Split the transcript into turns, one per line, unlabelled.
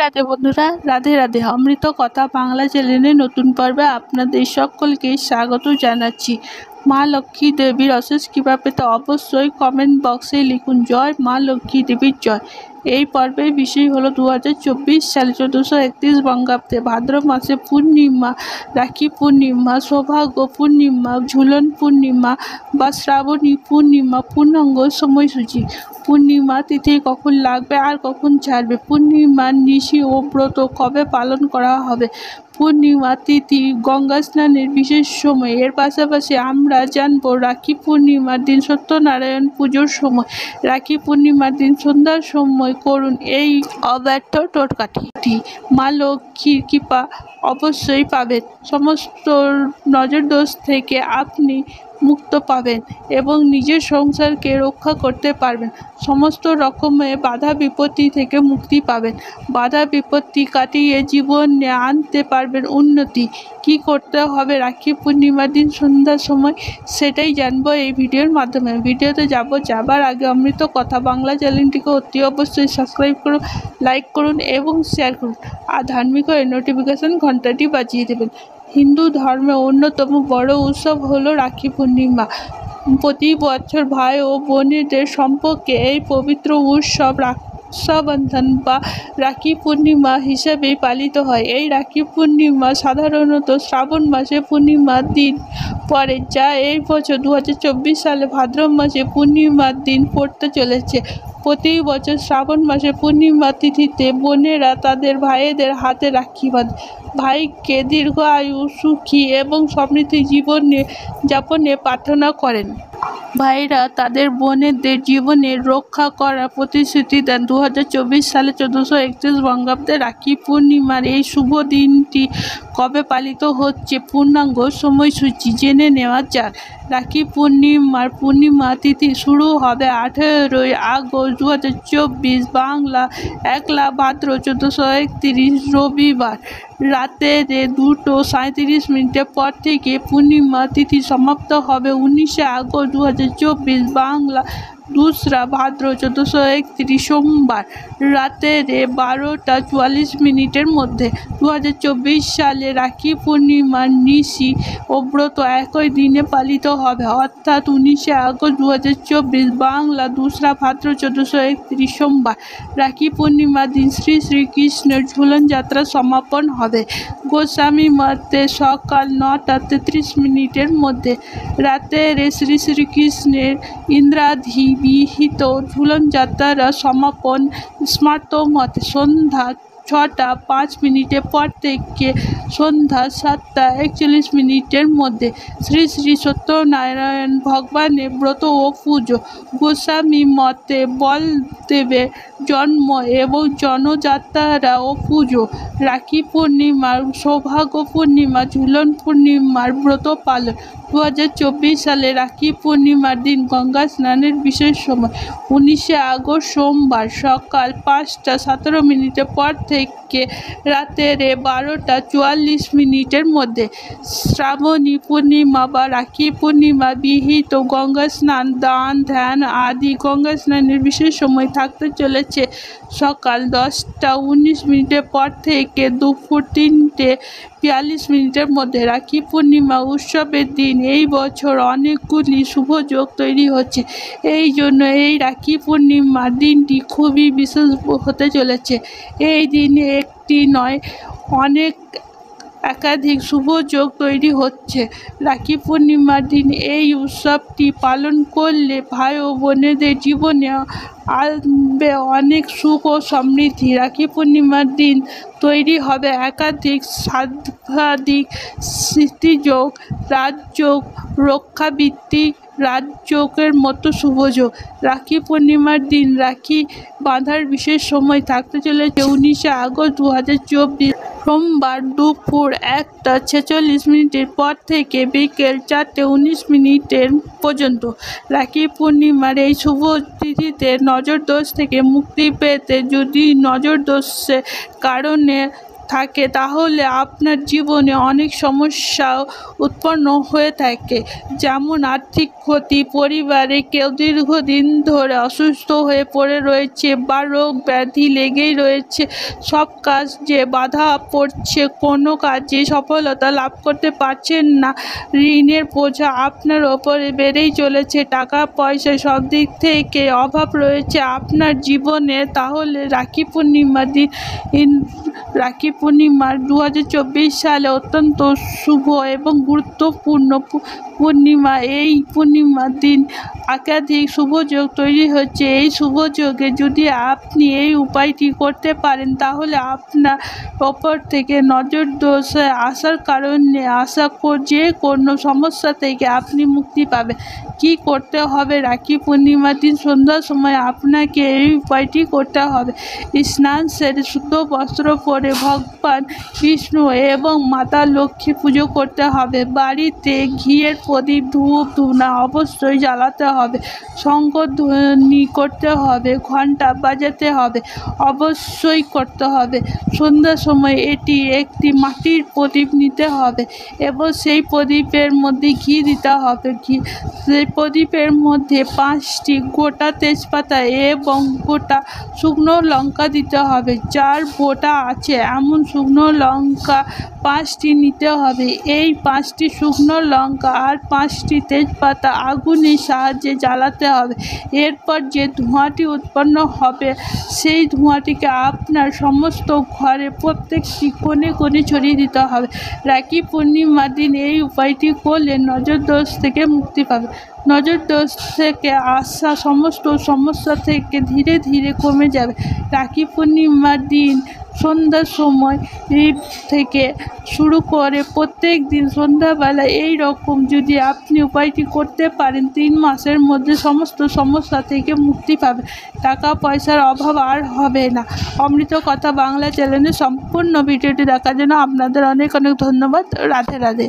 রাধে বন্ধুরা, রাধে রাধে। অমৃত কথা বাংলা চ্যানেলে নতুন পর্বে আপনাদের সকলকে স্বাগত জানাচ্ছি। মা লক্ষ্মী দেবীর অশেষ কৃপা পেতে অবশ্যই কমেন্ট বক্সে লিখুন জয় মা লক্ষ্মী দেবীর জয়। এই পর্বের বিষয় হলো 2024 সালে 1431 বঙ্গাব্দে ভাদ্র মাসে পূর্ণিমা, রাখি পূর্ণিমা, সৌভাগ্য পূর্ণিমা, ঝুলন পূর্ণিমা বা শ্রাবণী পূর্ণিমা পূর্ণাঙ্গ সময়সূচি। পূর্ণিমা তিথি কখন লাগবে আর কখন ছাড়বে, পূর্ণিমার নিশি ও ব্রত কবে পালন করা হবে, পূর্ণিমা তিথি, গঙ্গা স্নানের বিশেষ সময়। এর পাশাপাশি আমরা জানবো রাখি পূর্ণিমার দিন সত্যনারায়ণ পুজোর সময়। রাখি পূর্ণিমার দিন সন্ধ্যার সময় করুন এই অব্যর্থ টোটকাটি। মা লক্ষ্মীর কৃপা অবশ্যই পাবেন। সমস্ত নজরদোষ থেকে আপনি মুক্ত পাবেন এবং নিজের সংসারকে রক্ষা করতে পারবেন। সমস্ত রকমের বাধা বিপত্তি থেকে মুক্তি পাবেন। বাধা বিপত্তি কাটিয়ে জীবনে আনতে পারবেন উন্নতি। কি করতে হবে রাখি পূর্ণিমার দিন সন্ধ্যার সময়, সেটাই জানবো এই ভিডিওর মাধ্যমে। ভিডিওতে যাবার আগে অমৃত কথা বাংলা চ্যানেলটিকে অতি অবশ্যই সাবস্ক্রাইব করুন, লাইক করুন এবং শেয়ার করুন। আর ধার্মিক নোটিফিকেশন ঘন্টাটি বাজিয়ে দেবেন। হিন্দু ধর্মের অন্যতম বড় উৎসব হলো রাখি পূর্ণিমা। প্রতি বছর ভাই ও বোনেদের সম্পর্কে এই পবিত্র উৎসব রক্ষাবন্ধন বা রাখি পূর্ণিমা হিসেবে পালিত হয়। এই রাখি পূর্ণিমা সাধারণত শ্রাবণ মাসে পূর্ণিমার দিন পড়ে, যা এই বছর 2024 সালে ভাদ্র মাসে পূর্ণিমার দিন পড়তে চলেছে। প্রতি বছর শ্রাবণ মাসে পূর্ণিমা তিথিতে বোনেরা তাদের ভাইদের হাতে রাখি বাঁধে। ভাইকে দীর্ঘ আয়ু, সুখী এবং সমৃদ্ধি জীবনে যাপনে প্রার্থনা করেন। ভাইরা তাদের বোনেদের জীবনের রক্ষা করার প্রতিশ্রুতি দেন। 2024 সালে 1431 বঙ্গাব্দে রাখি পূর্ণিমার এই শুভ দিনটি কবে পালিত হচ্ছে, পূর্ণাঙ্গ সময়সূচি জেনে নেওয়া যাক। রাখি পূর্ণিমার পূর্ণিমা তিথি শুরু হবে 18 আগস্ট 2024 বাংলা 1 ভাদ্র 1431 রবিবার রাতে 2:37 পর থেকে। পূর্ণিমা তিথি সমাপ্ত হবে 19 আগস্ট 2024 বাংলা 2 ভাদ্র 1431 সোমবার রাতে 12:44 মধ্যে। 2024 সালে রাখি পূর্ণিমার নিশি ও ব্রত একই দিনে পালিত হবে, অর্থাৎ 19 আগস্ট 2024 বাংলা 2 ভাদ্র 1431 সোমবার। রাখি পূর্ণিমার দিন শ্রী শ্রীকৃষ্ণের ঝুলন যাত্রা সমাপন হবে গোস্বামী মতে সকাল 9:33 মধ্যে। রাতের শ্রী শ্রীকৃষ্ণের ইন্দ্রাধিবিহিত ঝুলন যাত্রা সমাপন স্মার্ত মতে সন্ধ্যা 6:05 পর থেকে সন্ধ্যা 7:41 মধ্যে। শ্রী শ্রী সত্যনারায়ণ ভগবানের ব্রত ও পুজো। গোস্বামী মতে বলদেবের জন্ম এবং জনযাত্রা ও পুজো। রাখি পূর্ণিমার, সৌভাগ্য পূর্ণিমা, ঝুলন পূর্ণিমার ব্রত পালন। 2024 সালে রাখি পূর্ণিমার দিন গঙ্গা স্নানের বিশেষ সময় 19 আগস্ট সোমবার সকাল 5:17 পর থেকে রাতের 12:44 মধ্যে। শ্রাবণী পূর্ণিমা বা রাখি পূর্ণিমা বিহিত গঙ্গা স্নান, দান, ধ্যান আদি গঙ্গা স্নানের বিশেষ সময় থাকতে চলেছে সকাল 10:19 পর থেকে দুপুর 3:42 মধ্যে। রাখি পূর্ণিমা উৎসবের দিন এই বছর অনেকগুলি শুভ যোগ তৈরি হচ্ছে। এই জন্য এই রাখি পূর্ণিমার দিনটি খুবই বিশেষ হতে চলেছে। এই দিনে একটি নয়, একাধিক শুভ যোগ তৈরি হচ্ছে। রাখি পূর্ণিমার দিন এই উৎসবটি পালন করলে ভাই ও বোনেদের জীবনে আসবে অনেক সুখ ও সমৃদ্ধি। রাখি পূর্ণিমার দিন তৈরি হবে একাধিক সাধ্যাধিক স্মৃতিযোগ, রাজযোগ, রক্ষাবৃত্তি রাজযোগের মতো শুভযোগ। রাখি পূর্ণিমার দিন রাখি বাঁধার বিশেষ সময় থাকতে চলেছে 19 আগস্ট 2024 সোমবার দুপুর 1:46 পর থেকে বিকেল 4:19 পর্যন্ত। রাখি পূর্ণিমার এই শুভ তিথিতে নজরদোষ থেকে মুক্তি পেতে যদি নজরদোষের কারণে থাকে তাহলে আপনার জীবনে অনেক সমস্যা উৎপন্ন হয়ে থাকে, যেমন আর্থিক ক্ষতি, পরিবারে কেউ দীর্ঘদিন ধরে অসুস্থ হয়ে পড়ে রয়েছে বা রোগ ব্যাধি লেগেই রয়েছে, সব কাজে বাধা পড়ছে, কোনো কাজে সফলতা লাভ করতে পারছেন না, ঋণের বোঝা আপনার ওপরে বেড়েই চলেছে, টাকা পয়সা সব দিক থেকে অভাব রয়েছে আপনার জীবনে, তাহলে রাখি পূর্ণিমার 2024 সালে অত্যন্ত শুভ এবং গুরুত্বপূর্ণ পূর্ণিমা। এই পূর্ণিমার দিন একাধিক শুভযোগ তৈরি হচ্ছে। এই শুভযোগে যদি আপনি এই উপায়টি করতে পারেন তাহলে আপনার ওপর থেকে নজর দোষ আসার কারণে যে কোনো সমস্যা থেকে আপনি মুক্তি পাবেন। কি করতে হবে? রাখি পূর্ণিমার দিন সন্ধ্যার সময় আপনাকে এই উপায়টি করতে হবে। স্নান সেরে শুদ্ধ বস্ত্র পরে ভগবান বিষ্ণু এবং মাতা লক্ষ্মী পুজো করতে হবে। বাড়িতে ঘিয়ের প্রদীপ, ধূপ ধুনা অবশ্যই জ্বালাতে হবে, শঙ্খধ্বনি করতে হবে, ঘণ্টা বাজাতে হবে, অবশ্যই করতে হবে। সন্ধ্যার সময় একটি মাটির প্রদীপ নিতে হবে এবং সেই প্রদীপের মধ্যে ঘি দিতে হবে। সেই প্রদীপের মধ্যে 5টি গোটা তেজপাতা এবং গোটা শুকনো লঙ্কা দিতে হবে। যার বোটা আছে এমন শুকনো লঙ্কা 5টি নিতে হবে। এই 5টি শুকনো লঙ্কা আর 5টি তেজপাতা আগুনের সাহায্যে জ্বালাতে হবে। এরপর যে ধোঁয়াটি উৎপন্ন হবে সেই ধোঁয়াটিকে আপনার সমস্ত ঘরে প্রত্যেকটি কোণে কোণে ছড়িয়ে দিতে হবে। রাখি পূর্ণিমার দিন এই উপায়টি করলে নজর দোষ থেকে মুক্তি পাবে। নজর দোষ থেকে আসা সমস্ত সমস্যা থেকে ধীরে ধীরে কমে যাবে। রাখি পূর্ণিমার দিন সন্ধ্যার সময় থেকে শুরু করে প্রত্যেক দিন সন্ধ্যাবেলা এই রকম যদি আপনি উপায়টি করতে পারেন 3 মাসের মধ্যে সমস্ত সমস্যা থেকে মুক্তি পাবে। টাকা পয়সার অভাব আর হবে না। অমৃত কথা বাংলা চ্যানেলের সম্পূর্ণ ভিডিওটি দেখার জন্য আপনাদের অনেক অনেক ধন্যবাদ। রাধে রাধে।